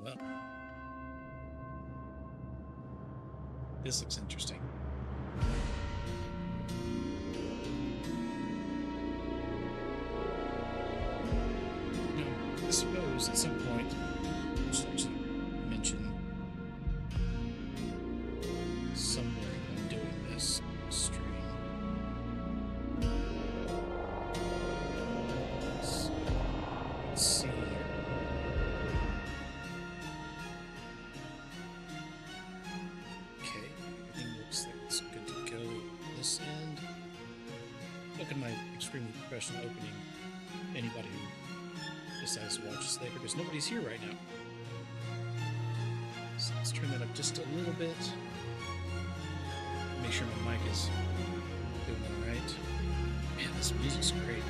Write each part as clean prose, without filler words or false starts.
well. This looks interesting. I suppose at some point I should actually mention somewhere I'm doing this stream. Let's see here. Okay, everything looks like it's good to go this end. Look at my extremely professional opening. Anybody who decides to watch this later, because nobody's here right now. So let's turn that up just a little bit. Make sure my mic is doing all right. Man, this music's great.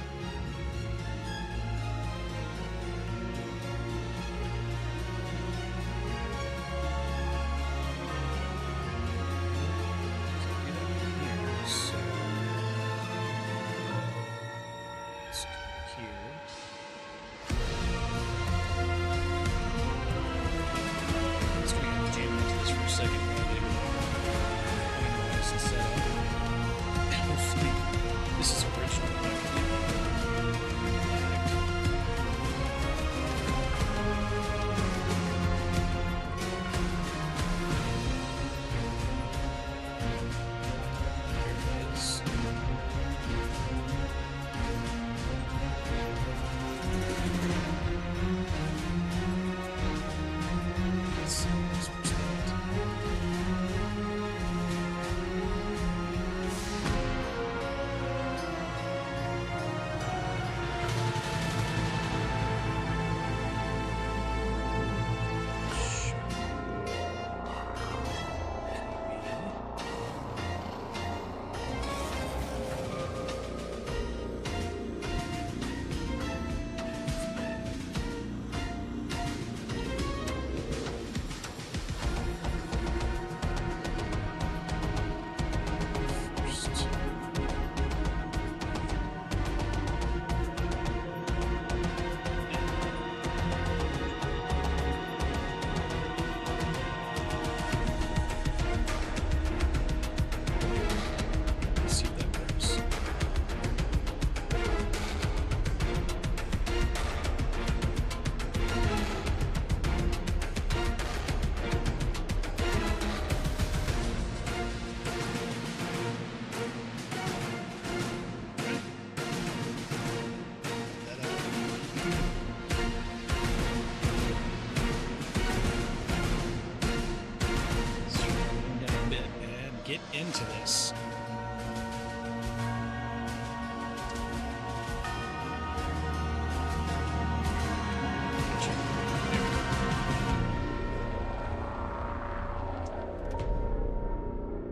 Get into this.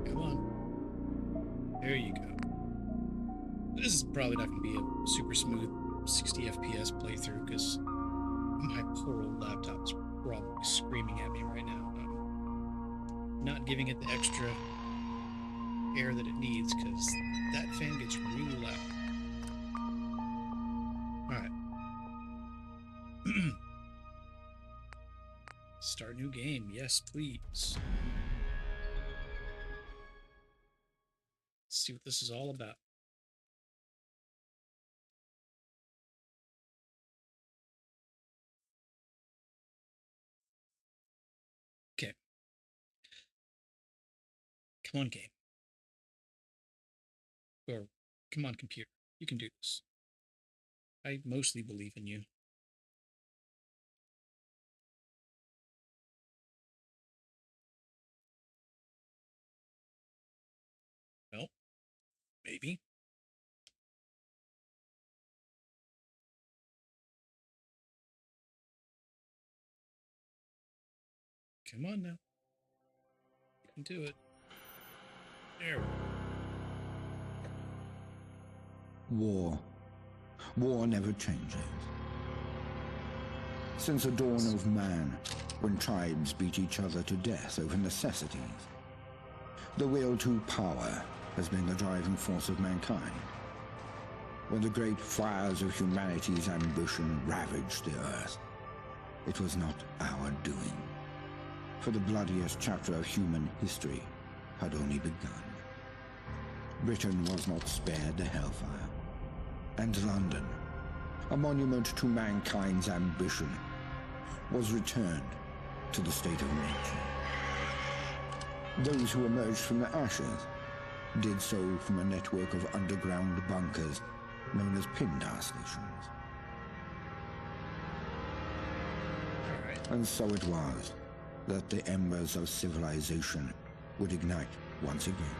Come on. There you go. This is probably not going to be a super smooth 60 FPS playthrough because my poor old laptop is probably screaming at me right now. I'm not giving it the extra air that it needs because that fan gets really loud. Alright. Start new game. Yes, please. Let's see what this is all about. Okay. Come on, game. Or, come on, computer. You can do this. I mostly believe in you. Well, maybe. Come on now. You can do it. There we go. War. War never changes. Since the dawn of man, when tribes beat each other to death over necessities, the will to power has been the driving force of mankind. When the great fires of humanity's ambition ravaged the earth, it was not our doing, for the bloodiest chapter of human history had only begun. Britain was not spared the hellfire, and London, a monument to mankind's ambition, was returned to the state of nature. Those who emerged from the ashes did so from a network of underground bunkers known as Pindar stations. And so it was that the embers of civilization would ignite once again.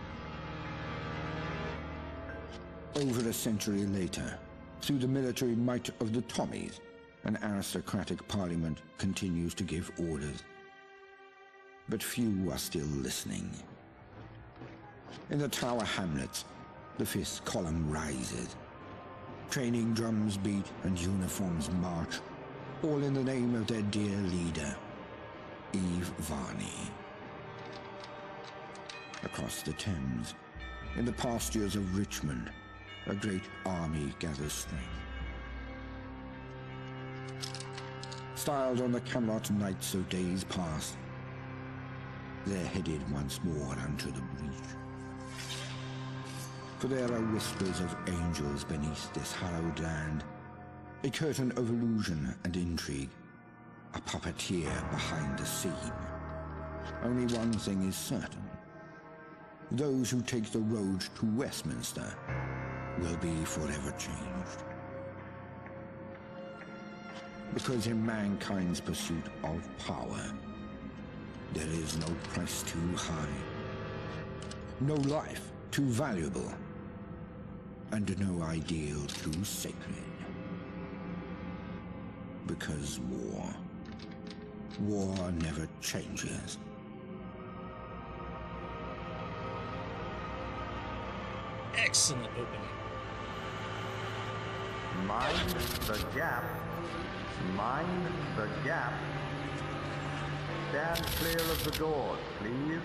Over a century later, through the military might of the Tommies, an aristocratic parliament continues to give orders. But few are still listening. In the Tower Hamlets, the fifth column rises. Training drums beat and uniforms march, all in the name of their dear leader, Eve Varney. Across the Thames, in the pastures of Richmond, a great army gathers strength. Styled on the Camelot knights of days past, they're headed once more unto the breach. For there are whispers of angels beneath this hallowed land, a curtain of illusion and intrigue, a puppeteer behind the scene. Only one thing is certain. Those who take the road to Westminster will be forever changed. Because in mankind's pursuit of power, there is no price too high, no life too valuable, and no ideal too sacred. Because war never changes. Excellent opening. Mind the gap. Mind the gap. Stand clear of the doors, please.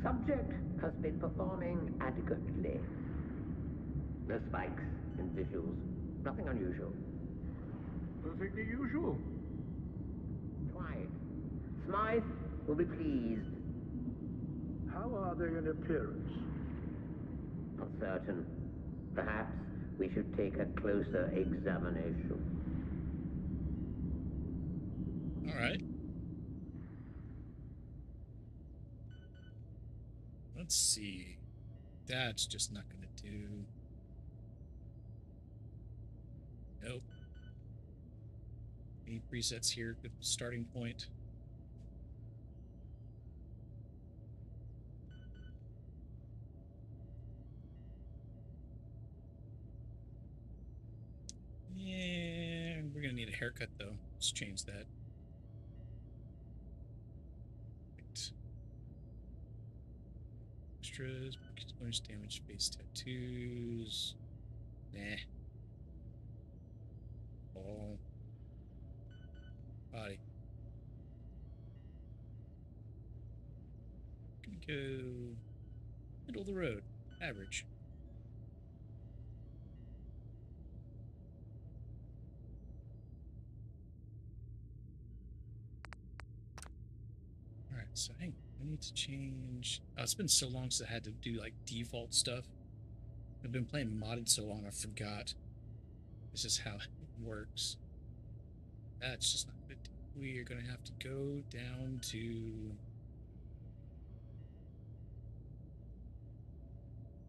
Subject has been performing adequately. No spikes in visuals. Nothing unusual. Perfectly usual. Try it. Smythe will be pleased. How are they in appearance? Not certain. Perhaps we should take a closer examination. All right. Let's see. That's just not going to do. Nope. Any presets here? Good starting point. Yeah, we're going to need a haircut, though. Let's change that. Right. Extras, bonus damage, face tattoos. Nah. Ball. Body. Gonna go middle of the road. Average. Alright, so hang on. I need to change. Oh, it's been so long since I had to do like default stuff. I've been playing modded so long I forgot. This is how it works. That's just not good. We are going to have to go down to...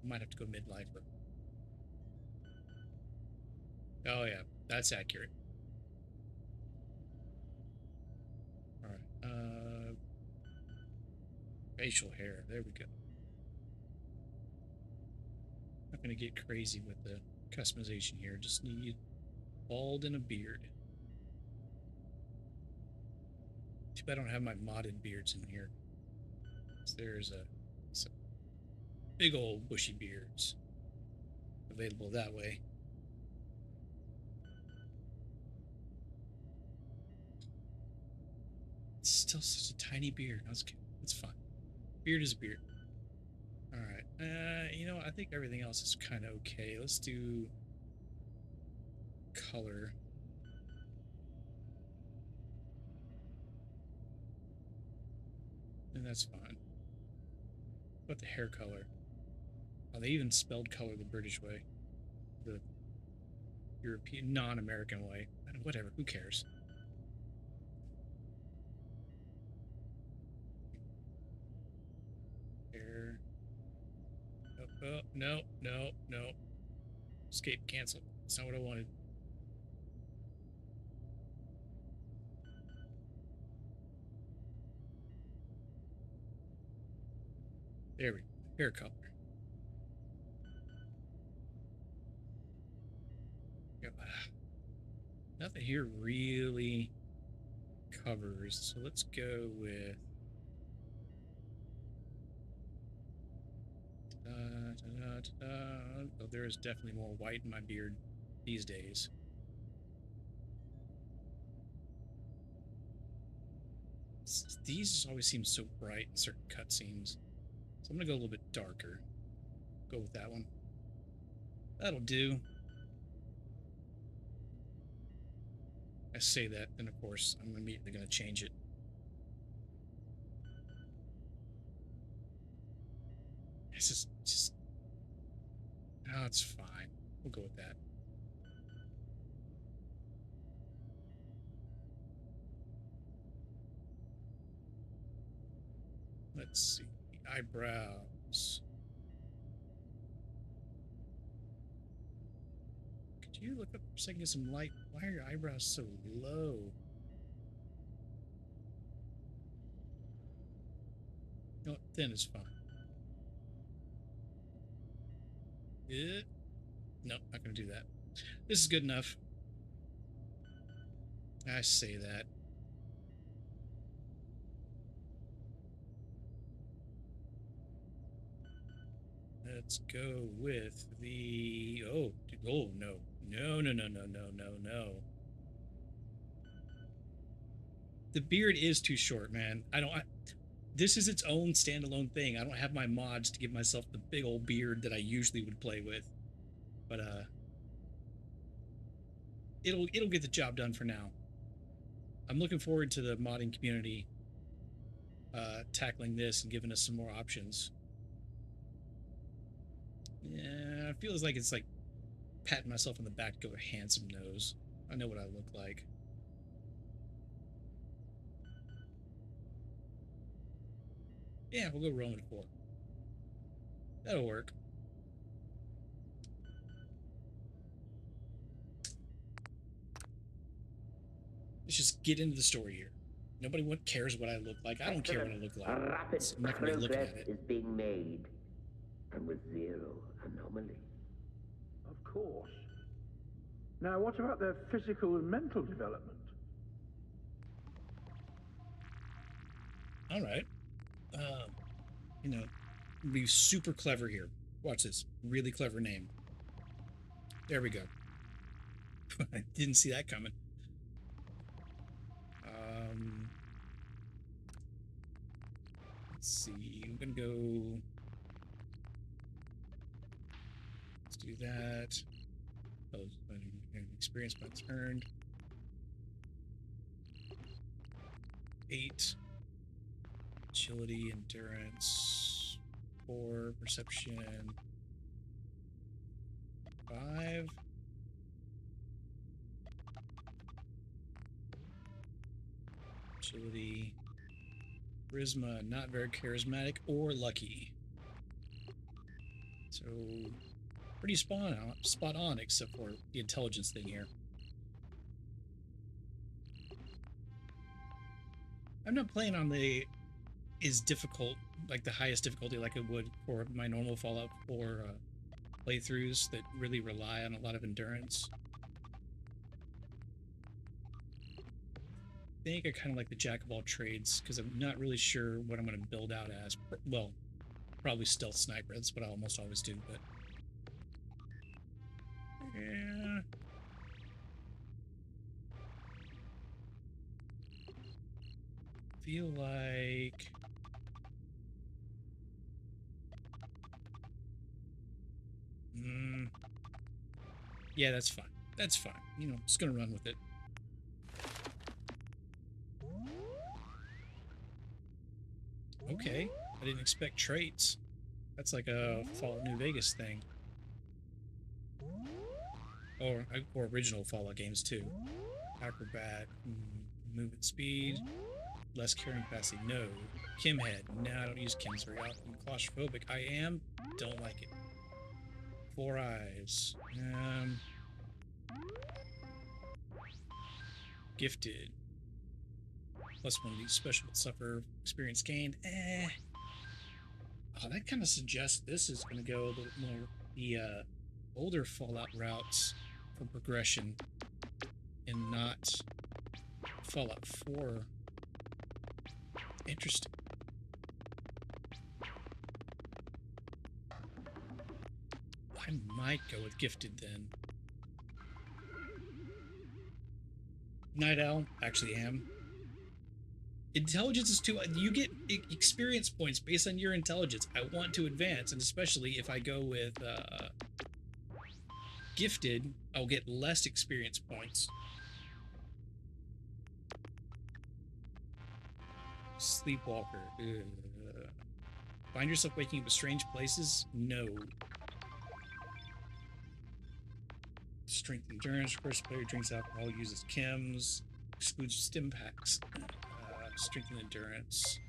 Might have to go midlifer. Oh yeah, that's accurate. Alright, facial hair, there we go. Not gonna get crazy with the customization here, just need bald and a beard. Too bad I don't have my modded beards in here. So there's some big old bushy beards available that way. still such a tiny beard. That's okay. That's fine. Beard is a beard. Alright. You know, I think everything else is kind of okay. Let's do color. And that's fine. What about the hair color? Oh, they even spelled color the British way. The European, non-American way. Whatever, who cares? Hair. Oh, no, no, no. Escape, cancel. That's not what I wanted. There we go. Hair color. Nothing here really covers, so let's go with oh, there is definitely more white in my beard these days. These just always seem so bright in certain cutscenes, so I'm gonna go a little bit darker. Go with that one. That'll do. I say that, then of course I'm immediately gonna change it. It's just oh, it's fine. We'll go with that. Let's see. Eyebrows. Could you look up for a second, get some light? Why are your eyebrows so low? No, thin is fine. No, not gonna do that. This is good enough. I say that. Let's go with the... Oh, oh, no. No, no, no, no, no, no, no. The beard is too short, man. This is its own standalone thing. I don't have my mods to give myself the big old beard that I usually would play with. But, it'll get the job done for now. I'm looking forward to the modding community tackling this and giving us some more options. Yeah, it feels like it's like patting myself on the back to go a handsome nose. I know what I look like. Yeah, we'll go Roman 4. That'll work. Let's just get into the story here. Nobody cares what I look like. I don't care what I look like. Rapid I'm not gonna be looking progress at it. is being made, and with zero anomaly. Of course. Now, what about their physical and mental development? All right. You know, be super clever here. Watch this. Really clever name. There we go. I didn't see that coming. Let's see. I'm gonna go. Let's do that. Oh, experience points earned. 8. Agility, endurance. 4. Perception. 5. Agility. Charisma, not very charismatic or lucky. So, pretty spot on, except for the intelligence thing here. I'm not playing on the difficult, like the highest difficulty like I would for my normal Fallout 4 playthroughs that really rely on a lot of endurance. I think I kind of like the jack of all trades because I'm not really sure what I'm going to build out as. Well, probably stealth sniper. That's what I almost always do, but yeah. feel like... yeah, that's fine. That's fine. You know, just gonna run with it. Okay, I didn't expect traits. That's like a Fallout New Vegas thing. Or original Fallout games too. Acrobat, movement speed, less carrying capacity, no. Chem head, no, I don't use chems very often. Claustrophobic, I am, don't like it. 4 eyes, gifted. Plus 1 of these special suffer experience gained, Oh, that kind of suggests this is going to go a little more the older Fallout routes for progression and not Fallout 4. Interesting. I might go with gifted then. Night Owl, actually am. Intelligence is too... You get experience points based on your intelligence. I want to advance, and especially if I go with gifted, I'll get less experience points. Sleepwalker. Find yourself waking up in strange places? No. Strength endurance. First player drinks alcohol, uses chems, excludes stim packs. Strength and endurance.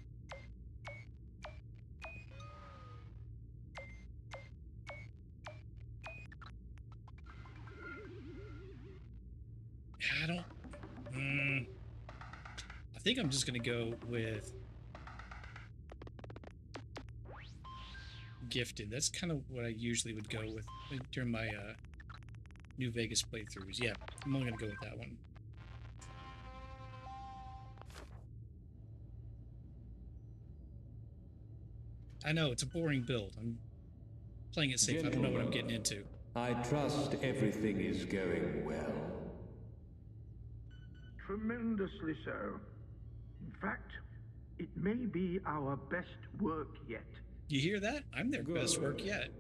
I don't... I think I'm just gonna go with gifted. That's kind of what I usually would go with during my New Vegas playthroughs. Yeah, I'm only gonna go with that one. I know, it's a boring build. I'm playing it safe. Gentlemen, I don't know what I'm getting into. I trust everything is going well. Tremendously so. In fact, it may be our best work yet. You hear that? I'm their best work yet.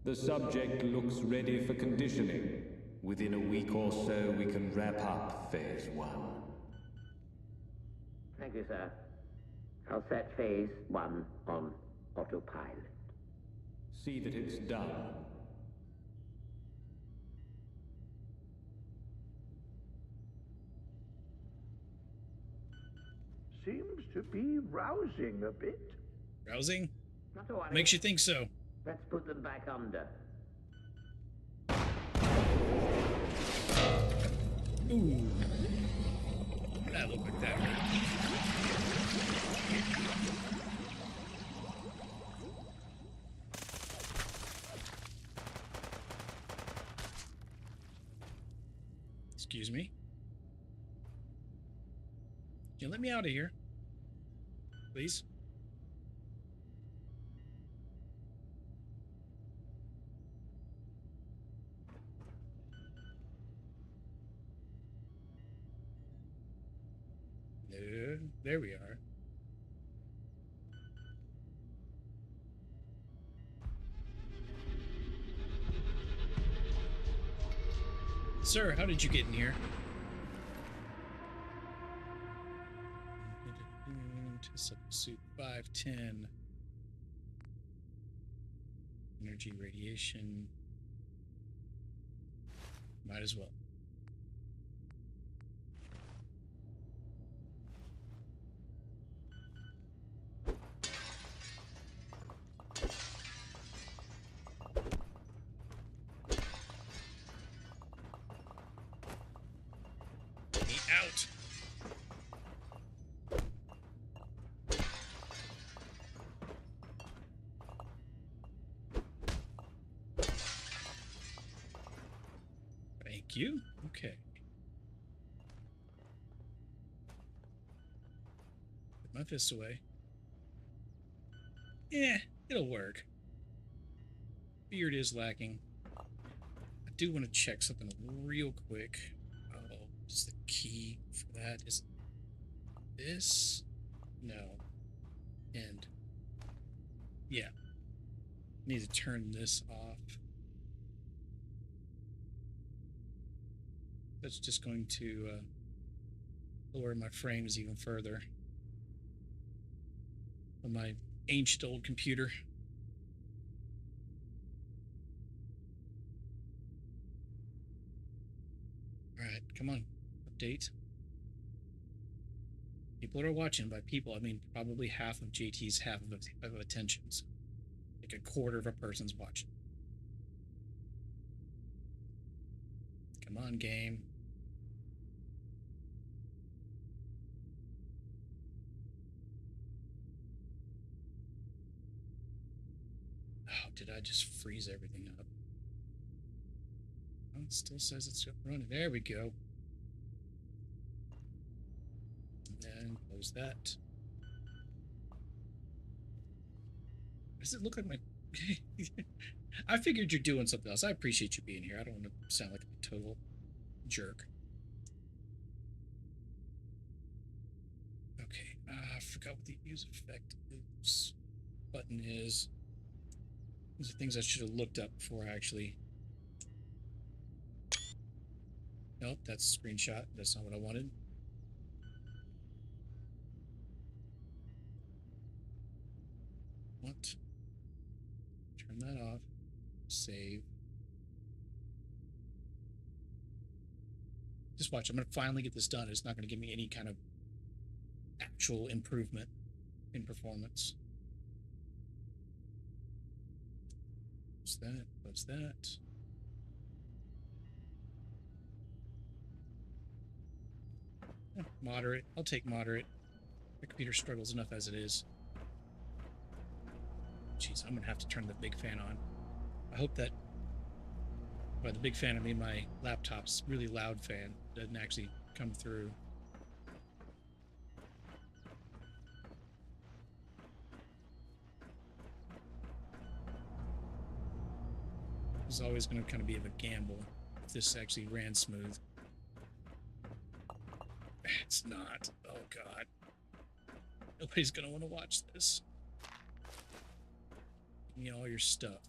The subject looks ready for conditioning. Within a week or so, we can wrap up Phase 1. Thank you, sir. I'll set Phase 1 on autopilot. See that it's done. Seems to be rousing a bit. Rousing? Not to worry. Makes you think so. Let's put them back under. Ooh. That looked like that hurt. Excuse me. Can you let me out of here? Please? No, there we are. Sir, how did you get in here? Suit 510. Energy radiation. Might as well. Get me out. Thank you. Okay. Put my fists away. Yeah, it'll work. Beard is lacking. I do want to check something real quick. Oh, just the key for that is this. No. And yeah, need to turn this off. That's just going to lower my frames even further on my ancient old computer. Alright, come on. Update. People are watching. By people, I mean probably half of JT's half of attentions. Like a quarter of a person's watching. Come on, game. Oh, did I just freeze everything up? Oh, it still says it's running. There we go. And then close that. Does it look like my... I figured you're doing something else. I appreciate you being here. I don't want to sound like a total jerk. Okay, I forgot what the use effect button is. These are things I should have looked up before I actually... Nope, that's a screenshot. That's not what I wanted. What? Turn that off. Save. Just watch. I'm going to finally get this done. It's not going to give me any kind of actual improvement in performance. What's that? What's that? Moderate. I'll take moderate. My computer struggles enough as it is. Jeez, I'm going to have to turn the big fan on. I hope that... By the big fan, I mean my laptop's really loud fan. Doesn't actually come through. It's always going to kind of be a gamble if this actually ran smooth. It's not. Oh, God. Nobody's going to want to watch this. Give me all your stuff.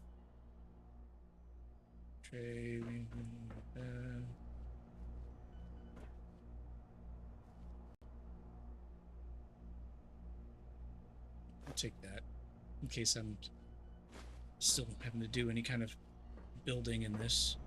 Trade. I'll take that in case I'm still having to do any kind of building in this.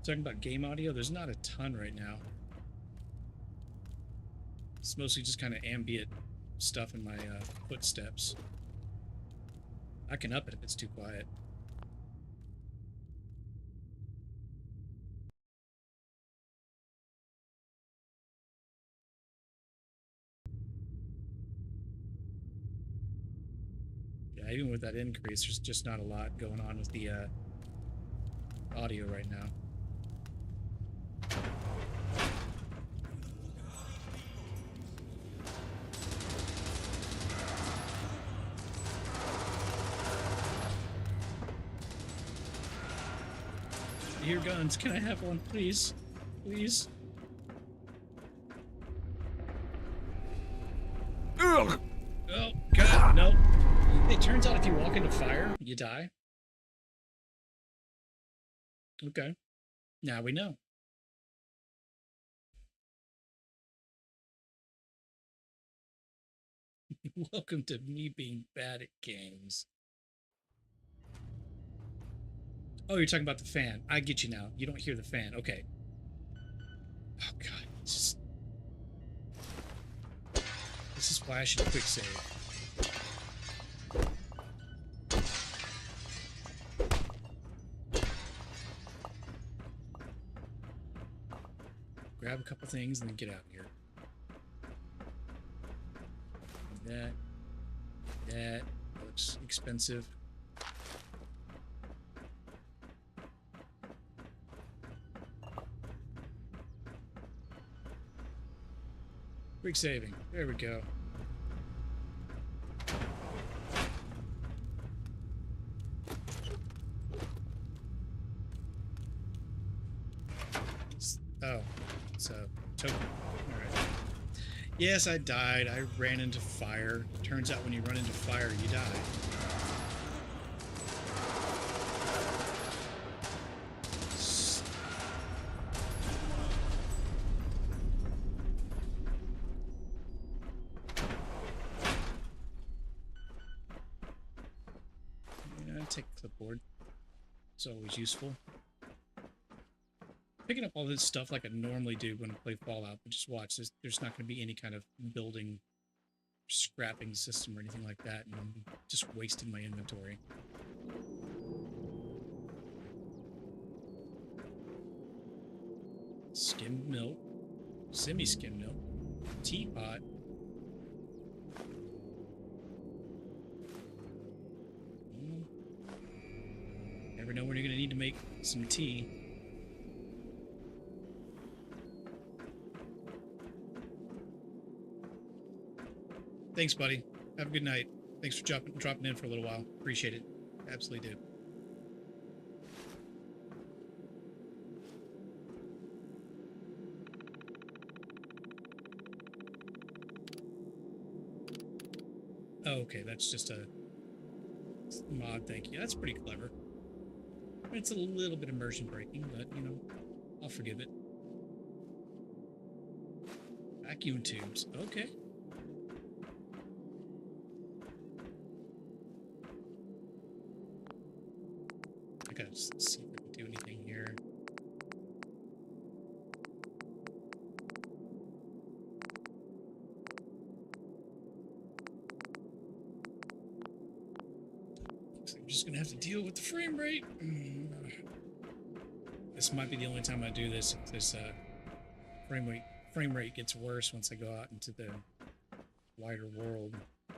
Talking about game audio, there's not a ton right now. It's mostly just kind of ambient stuff in my footsteps. I can up it if it's too quiet. Yeah, even with that increase, there's just not a lot going on with the audio right now. I hear guns. Can I have one, please? Please? Ugh! Oh, God, no. It turns out if you walk into fire, you die. Okay. Now we know. Welcome to me being bad at games. Oh, you're talking about the fan. I get you now. You don't hear the fan. Okay. Oh, God. This is why I should quick save. Grab a couple things and then get out of here. That looks expensive. Quick saving. There we go. Oh, it's a token. Alright. Yes, I died. I ran into fire. Turns out when you run into fire, you die. Yeah, take a clipboard. It's always useful. Picking up all this stuff like I normally do when I play Fallout, but just watch, there's not going to be any kind of building, scrapping system or anything like that, and I'm just wasting my inventory. Skimmed milk, semi-skimmed milk, teapot. Never know when you're going to need to make some tea. Thanks, buddy. Have a good night. Thanks for dropping in for a little while. Appreciate it. Absolutely do. Oh, okay, that's just a mod, thank you. That's pretty clever. It's a little bit immersion breaking, but, you know, I'll forgive it. Vacuum tubes. Okay. I gotta see if I can do anything here. Looks like I'm just gonna have to deal with the frame rate. This might be the only time I do this if this frame rate gets worse once I go out into the wider world. I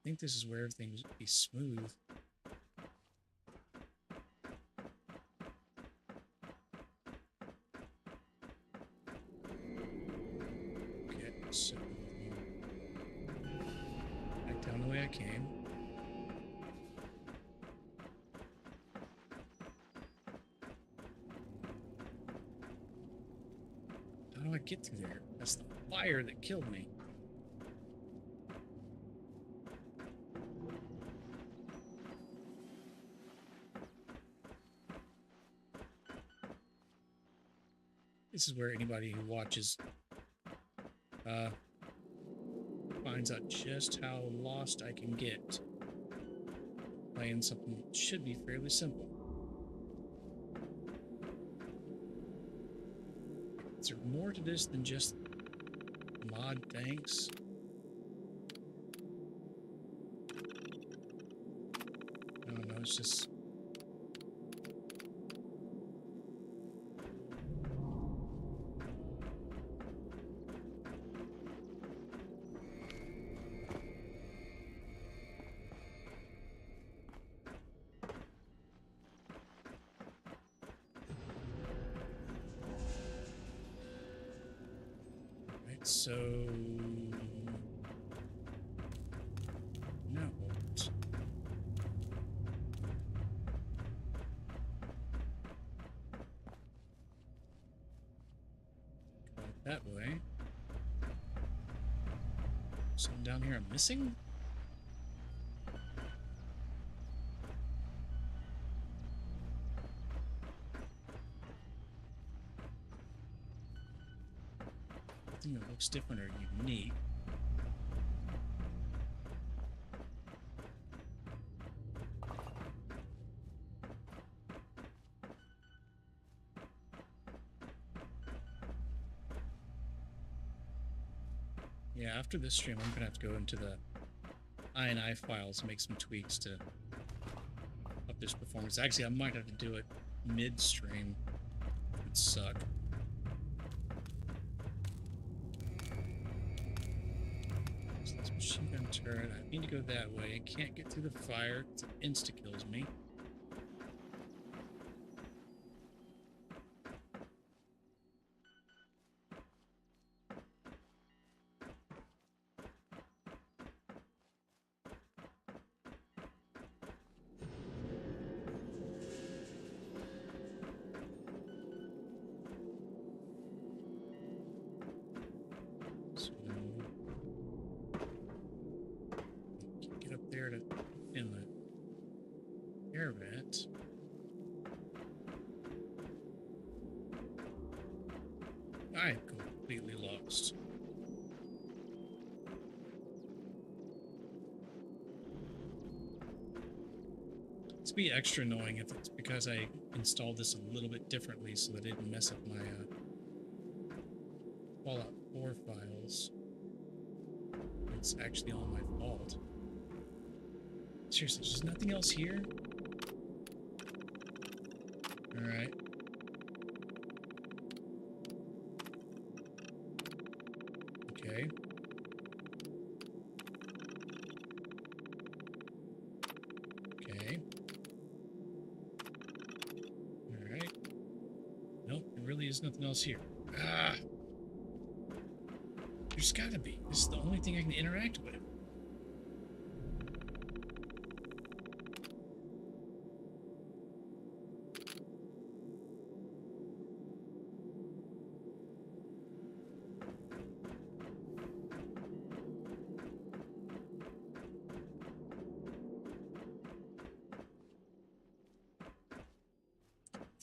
think this is where everything would be smooth. Okay, so back down the way I came. How do I get through there? That's the fire that killed me. This is where anybody who watches finds out just how lost I can get playing something that should be fairly simple. Is there more to this than just mod thanks? I don't know, it's just... So now what? Go that way. Something down here I'm missing? That looks different or unique. Yeah, after this stream, I'm gonna have to go into the INI files and make some tweaks to up this performance. Actually, I might have to do it mid-stream. It would suck. Machine gun turret. I need to go that way. I can't get through the fire because it insta-kills me. almost. It's be extra annoying if it's because I installed this a little bit differently so that it didn't mess up my Fallout 4 files. It's actually all my fault. Seriously, there's nothing else here? Alright. Okay. Okay. Alright. Nope, there really is nothing else here. Ah! There's gotta be. This is the only thing I can interact with.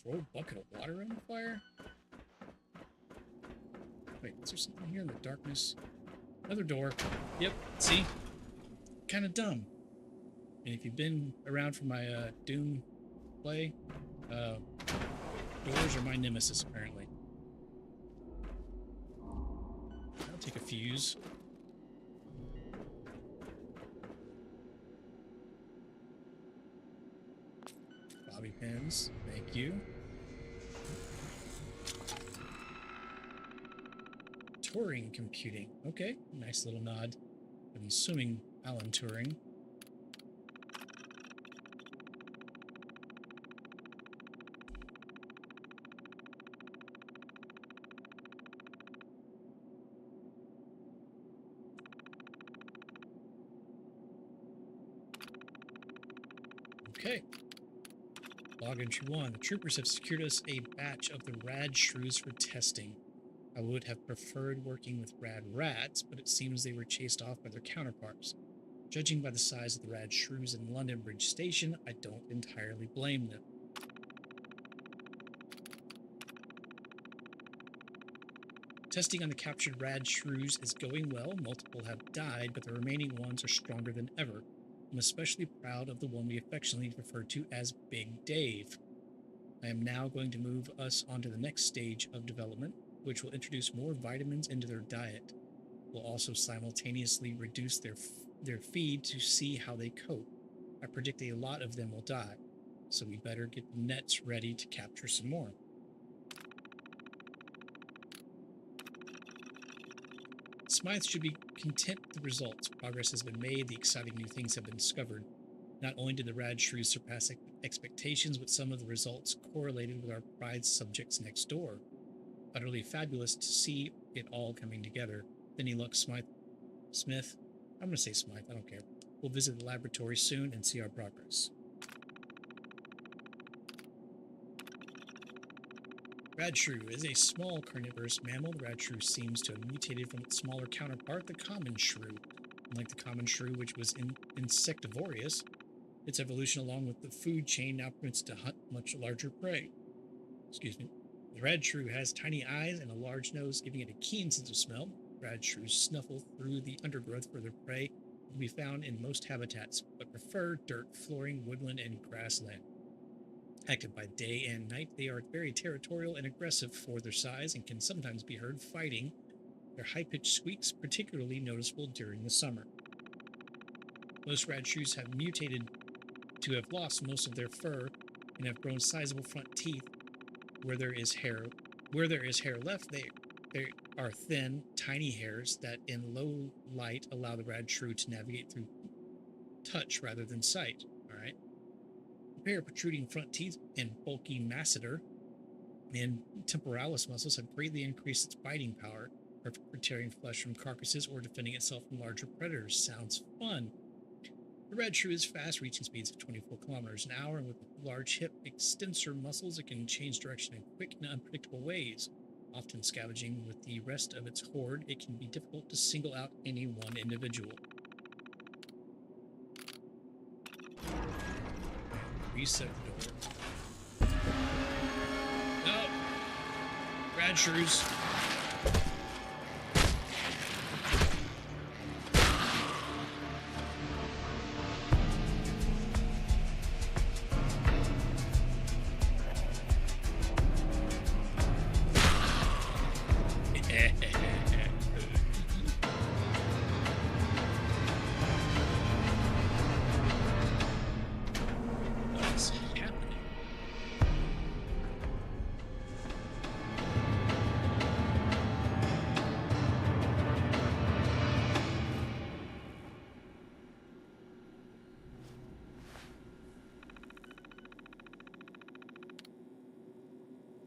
Throw a bucket of water on the fire? Wait, is there something here in the darkness? Another door. Yep, see? Kind of dumb. And if you've been around for my Doom play, doors are my nemesis, apparently. I'll take a fuse. Bobby pins, thank you. Turing computing. Okay, nice little nod. I'm assuming Alan Turing. Okay. Log entry 1. The troopers have secured us a batch of the rad shrews for testing. I would have preferred working with rad rats, but it seems they were chased off by their counterparts. Judging by the size of the rad shrews in London Bridge Station, I don't entirely blame them. Testing on the captured rad shrews is going well. Multiple have died, but the remaining ones are stronger than ever. I'm especially proud of the one we affectionately refer to as Big Dave. I am now going to move us onto the next stage of development, which will introduce more vitamins into their diet. We'll also simultaneously reduce their feed to see how they cope. I predict a lot of them will die, so we better get the nets ready to capture some more. Smythe should be content with the results. Progress has been made, the exciting new things have been discovered. Not only did the rad shrews surpass expectations, but some of the results correlated with our prized subjects next door. Utterly fabulous to see it all coming together. Then he looked Smith. I'm going to say Smythe, I don't care. We'll visit the laboratory soon and see our progress. Rad shrew is a small carnivorous mammal. The rad shrew seems to have mutated from its smaller counterpart, the common shrew. Unlike the common shrew, which was insectivorous, its evolution along with the food chain now permits it to hunt much larger prey. Excuse me. The rad shrew has tiny eyes and a large nose, giving it a keen sense of smell. Rad shrews snuffle through the undergrowth for their prey, can be found in most habitats, but prefer dirt, flooring, woodland, and grassland. Active by day and night, they are very territorial and aggressive for their size and can sometimes be heard fighting. Their high-pitched squeaks particularly noticeable during the summer. Most rad shrews have mutated to have lost most of their fur and have grown sizable front teeth. Where there is hair left, they are thin, tiny hairs that in low light allow the rad shrew to navigate through touch rather than sight. Alright. A pair of protruding front teeth and bulky masseter and temporalis muscles have greatly increased its biting power, perfect for tearing flesh from carcasses or defending itself from larger predators. Sounds fun. The rad shrew is fast, reaching speeds of 24 kilometers an hour, and with large hip extensor muscles, it can change direction in quick and unpredictable ways. Often scavenging with the rest of its horde, it can be difficult to single out any one individual. Reset the door. No! Rad shrews.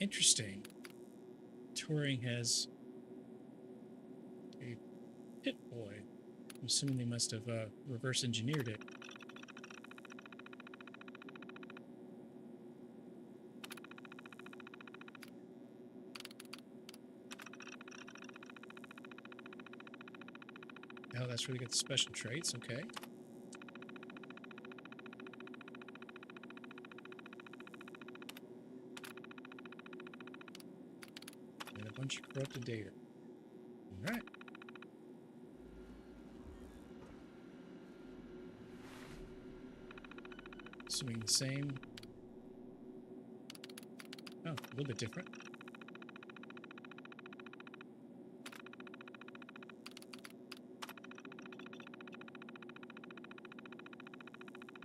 Interesting. Touring has a Pit Boy. I'm assuming they must have reverse engineered it. Oh, that's where we get the special traits, okay. And a bunch of corrupted data. Alright. Assuming the same. Oh, a little bit different.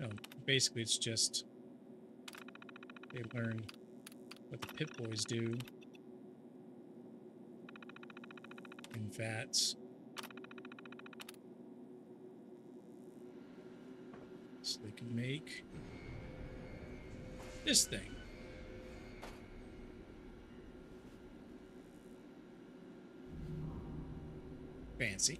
No, basically it's just they learn what the Pit Boys do in VATS. So they can make this thing. Fancy.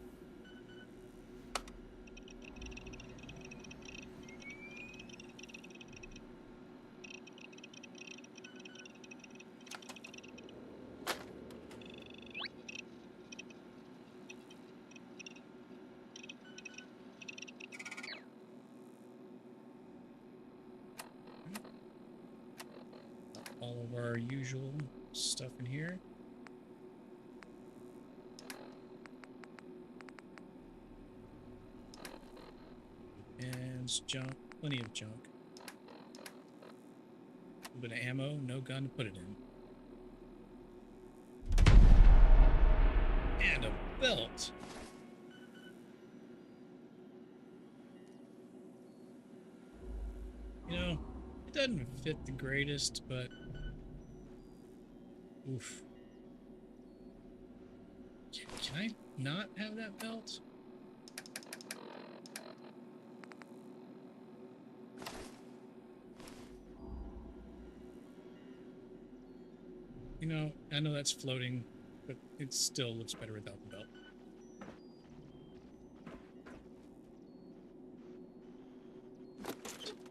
All of our usual stuff in here. And junk, plenty of junk. A little bit of ammo, no gun to put it in. And a belt. You know, it doesn't fit the greatest, but oof. Can I not have that belt? You know, I know that's floating, but it still looks better without the belt.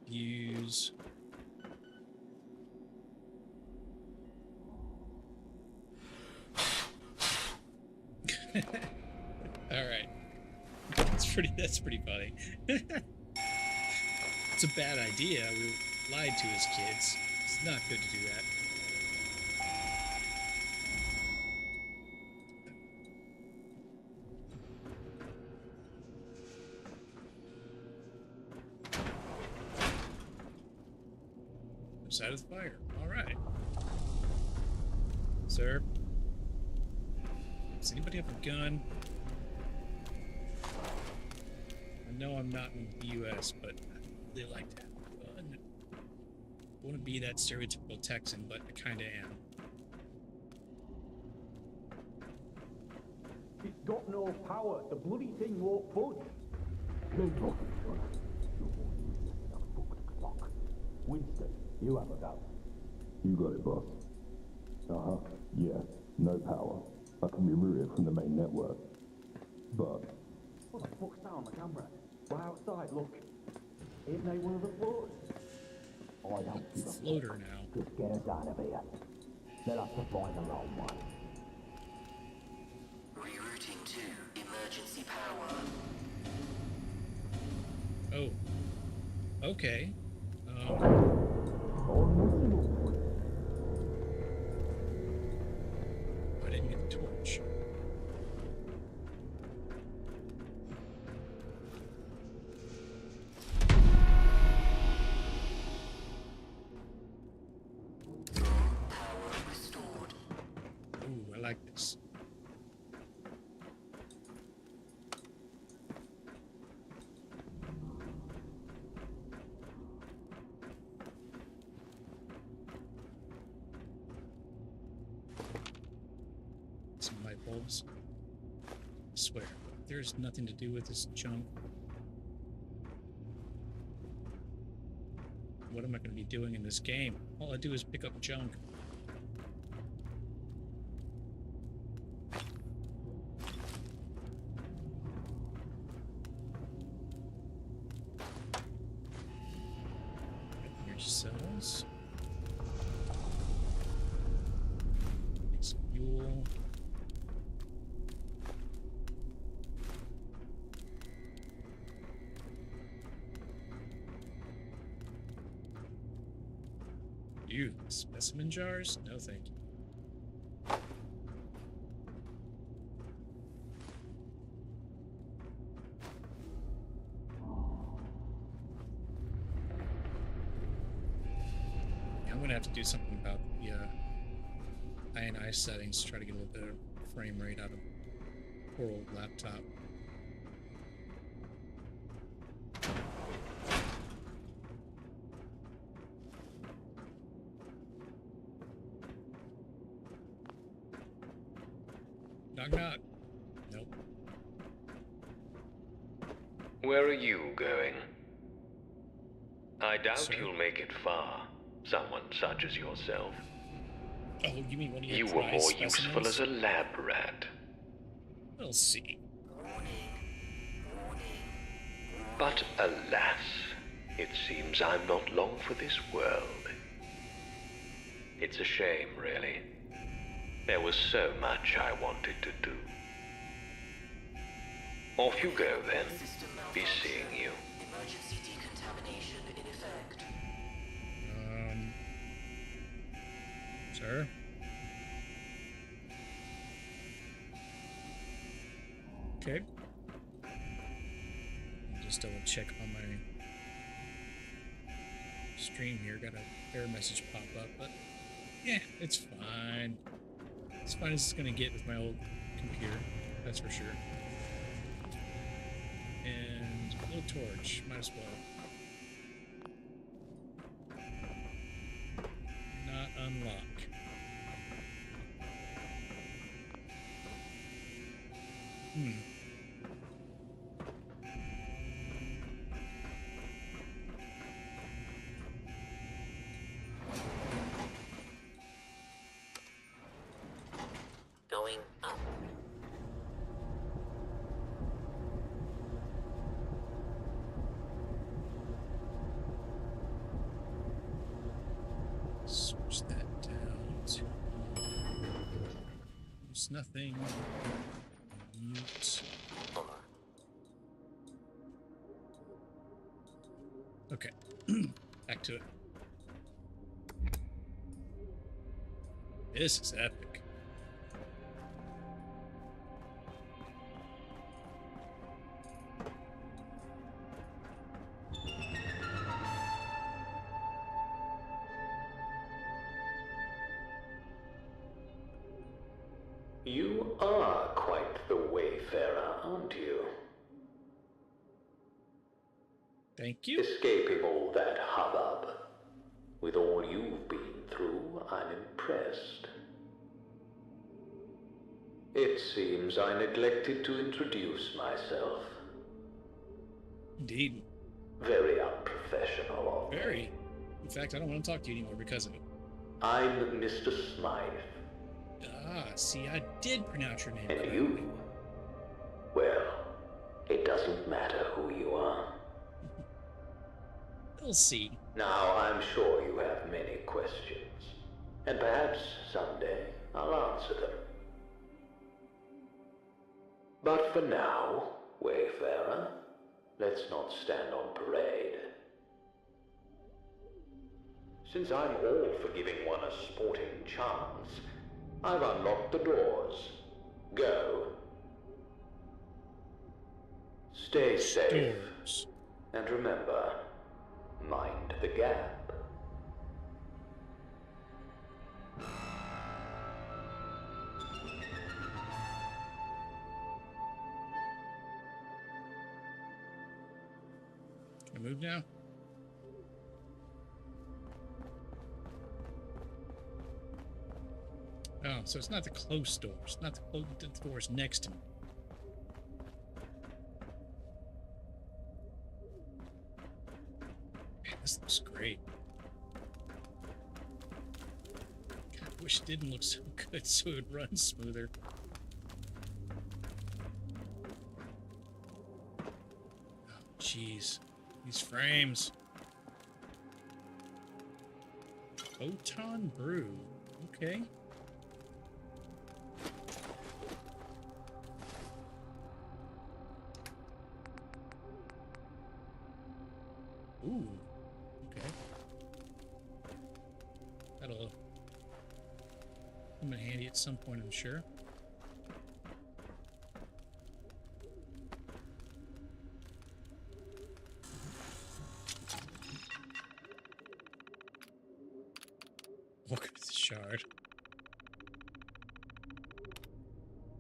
Use... Alright. That's pretty funny. It's a bad idea. We lied to his kids. It's not good to do that. Side of the fire. Alright. Sir? Does anybody have a gun? I know I'm not in the US, but they like to have a gun. I want to be that stereotypical Texan, but I kinda am. It's got no power. The bloody thing won't budge. Winston, you have a go. You got it, boss. Uh-huh. Yeah, no power. I can be routed from the main network. But... What the fuck's that on the camera? We're outside, look. Ain't they one of the floaters? I don't give a Floater now. Just get us out of here. They'll have to find their own way. Rerouting to emergency power. Oh. Okay. I didn't get the torch. Power restored. Ooh, I like this. Some light bulbs. I swear, there's nothing to do with this junk. What am I going to be doing in this game? All I do is pick up junk. things. Get some fuel. Ew, specimen jars? No, thank you. Yeah, I'm gonna have to do something about the INI settings to try to get a little bit of frame rate out of poor old laptop. Knock knock. Nope. Where are you going? I doubt Sir? you'll make it far, someone such as yourself. Oh, you mean one of your You were prize more useful specimens? as a lab rat. We'll see. But alas, it seems I'm not long for this world. It's a shame, really. There was so much I wanted to do. Off you go, then. Be seeing you. Emergency decontamination in effect. Sir? Okay. Just double check on my stream here. Got a error message pop up, but yeah, it's fine. As fine as it's gonna get with my old computer, that's for sure. And a little torch, might as well. Not unlock. Going up. Switch that down to use nothing. Mute. Okay, back to it. This is epic. You are quite the wayfarer, aren't you? Thank you. Escaping all that hubbub. With all you've been through, I'm impressed. It seems I neglected to introduce myself. Indeed. Very unprofessional of me. Very. In fact, I don't want to talk to you anymore because of it. I'm Mr. Smythe. Ah, see, I did pronounce your name And correctly. you? Well, it doesn't matter who you are. We'll see. Now, I'm sure you have many questions. And perhaps someday I'll answer them. But for now, wayfarer, let's not stand on parade. Since I'm all for giving one a sporting chance, I've unlocked the doors. Go. Stay safe. Doors. And remember, mind the gap. Can I move now? Oh, so it's not the closed doors, not the doors next to me. Man, this looks great. God, I wish it didn't look so good so it would run smoother. Oh, jeez. These frames. Photon Brew. Okay. Ooh. Okay. That'll come in handy at some point, I'm sure. Welcome to the Shard.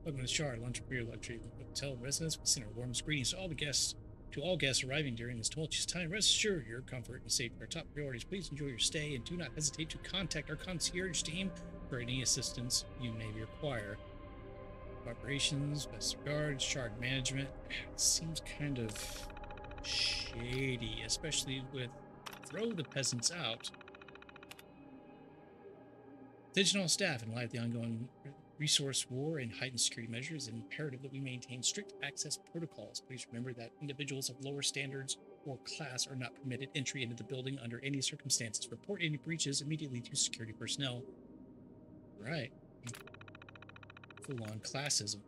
Welcome to the Shard, lunch, beer, luxury hotel residence. We send our warmest greetings to all guests arriving during this tumultuous time. Rest assured, your comfort and safety are top priorities. Please enjoy your stay and do not hesitate to contact our concierge team for any assistance you may require. Operations, best regards, Shard management. Seems kind of shady, especially with throw the peasants out. Attention all staff, in light of the ongoing resource war and heightened security measures, it is imperative that we maintain strict access protocols. Please remember that individuals of lower standards or class are not permitted entry into the building under any circumstances. Report any breaches immediately to security personnel. Right. Full-on classism.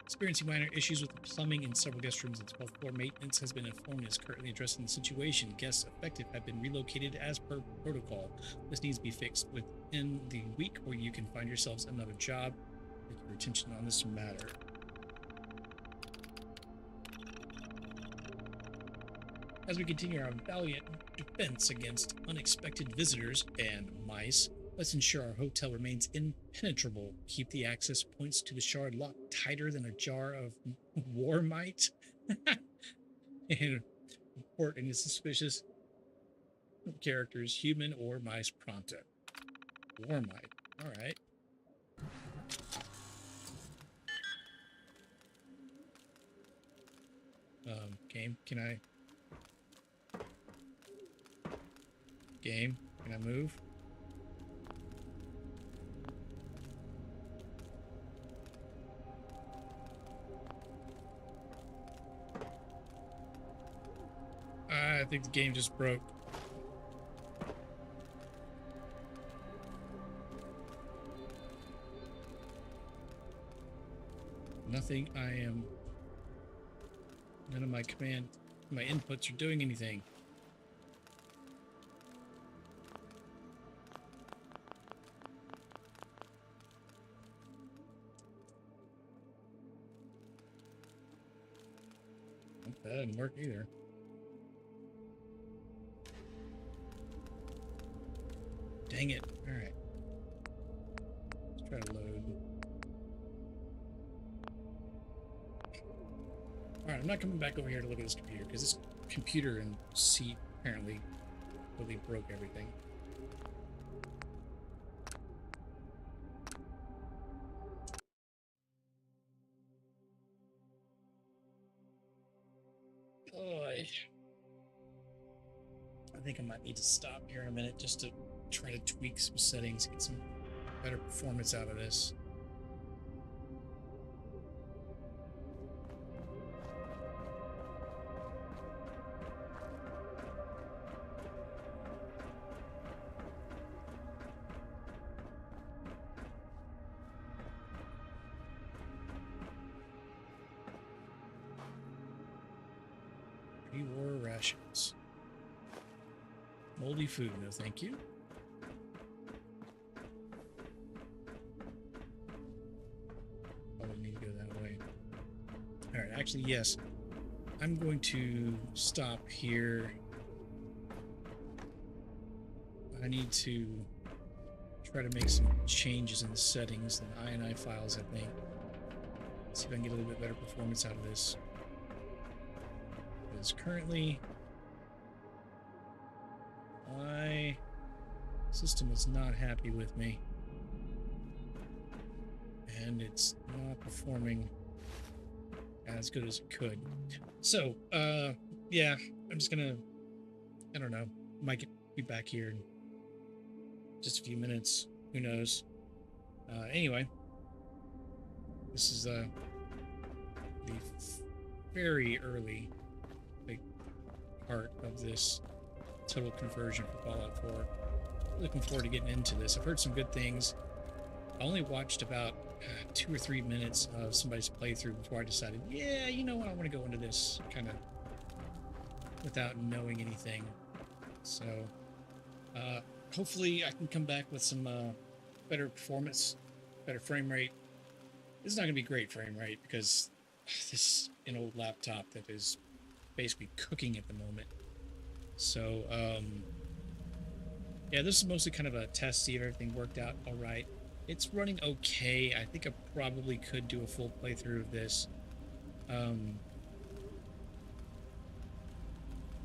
Experiencing minor issues with the plumbing in several guest rooms and 12th floor. Maintenance has been informed and is currently addressing the situation. Guests affected have been relocated as per protocol. This needs to be fixed within the week, or you can find yourselves another job. Take your attention on this matter. As we continue our valiant defense against unexpected visitors and mice, let's ensure our hotel remains impenetrable. Keep the access points to the Shard locked tighter than a jar of war mite. And report any suspicious characters, human or mice, pronto. War mite. All right. Game, can I... Game, can I move? I think the game just broke. Nothing none of my inputs are doing anything. That didn't work either. Dang it. Alright. Let's try to load. Alright, I'm not coming back over here to look at this computer, because this computer and seat apparently really broke everything. Boy. I think I might need to stop here in a minute just to try to tweak some settings, get some better performance out of this. Pre-war rations. Moldy food, no thank you. Probably need to go that way. Alright, actually, yes. I'm going to stop here. I need to try to make some changes in the settings, the INI files, I think. See if I can get a little bit better performance out of this. Because currently, my system is not happy with me, and it's not performing as good as it could. So, yeah, I'm just gonna, I don't know, might be back here in just a few minutes, who knows. Anyway, this is the very early part of this total conversion for Fallout 4. Looking forward to getting into this. I've heard some good things. I only watched about 2 or 3 minutes of somebody's playthrough before I decided, yeah, you know what, I want to go into this kind of without knowing anything. So hopefully I can come back with some better performance, better frame rate. This is not going to be great frame rate because this is an old laptop that is basically cooking at the moment. So yeah, this is mostly kind of a test, see if everything worked out all right. It's running okay. I think I probably could do a full playthrough of this.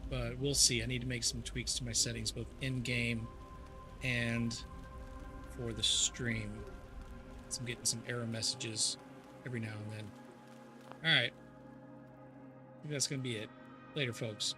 But we'll see. I need to make some tweaks to my settings, both in-game and for the stream. So I'm getting some error messages every now and then. Alright. I think that's going to be it. Later, folks.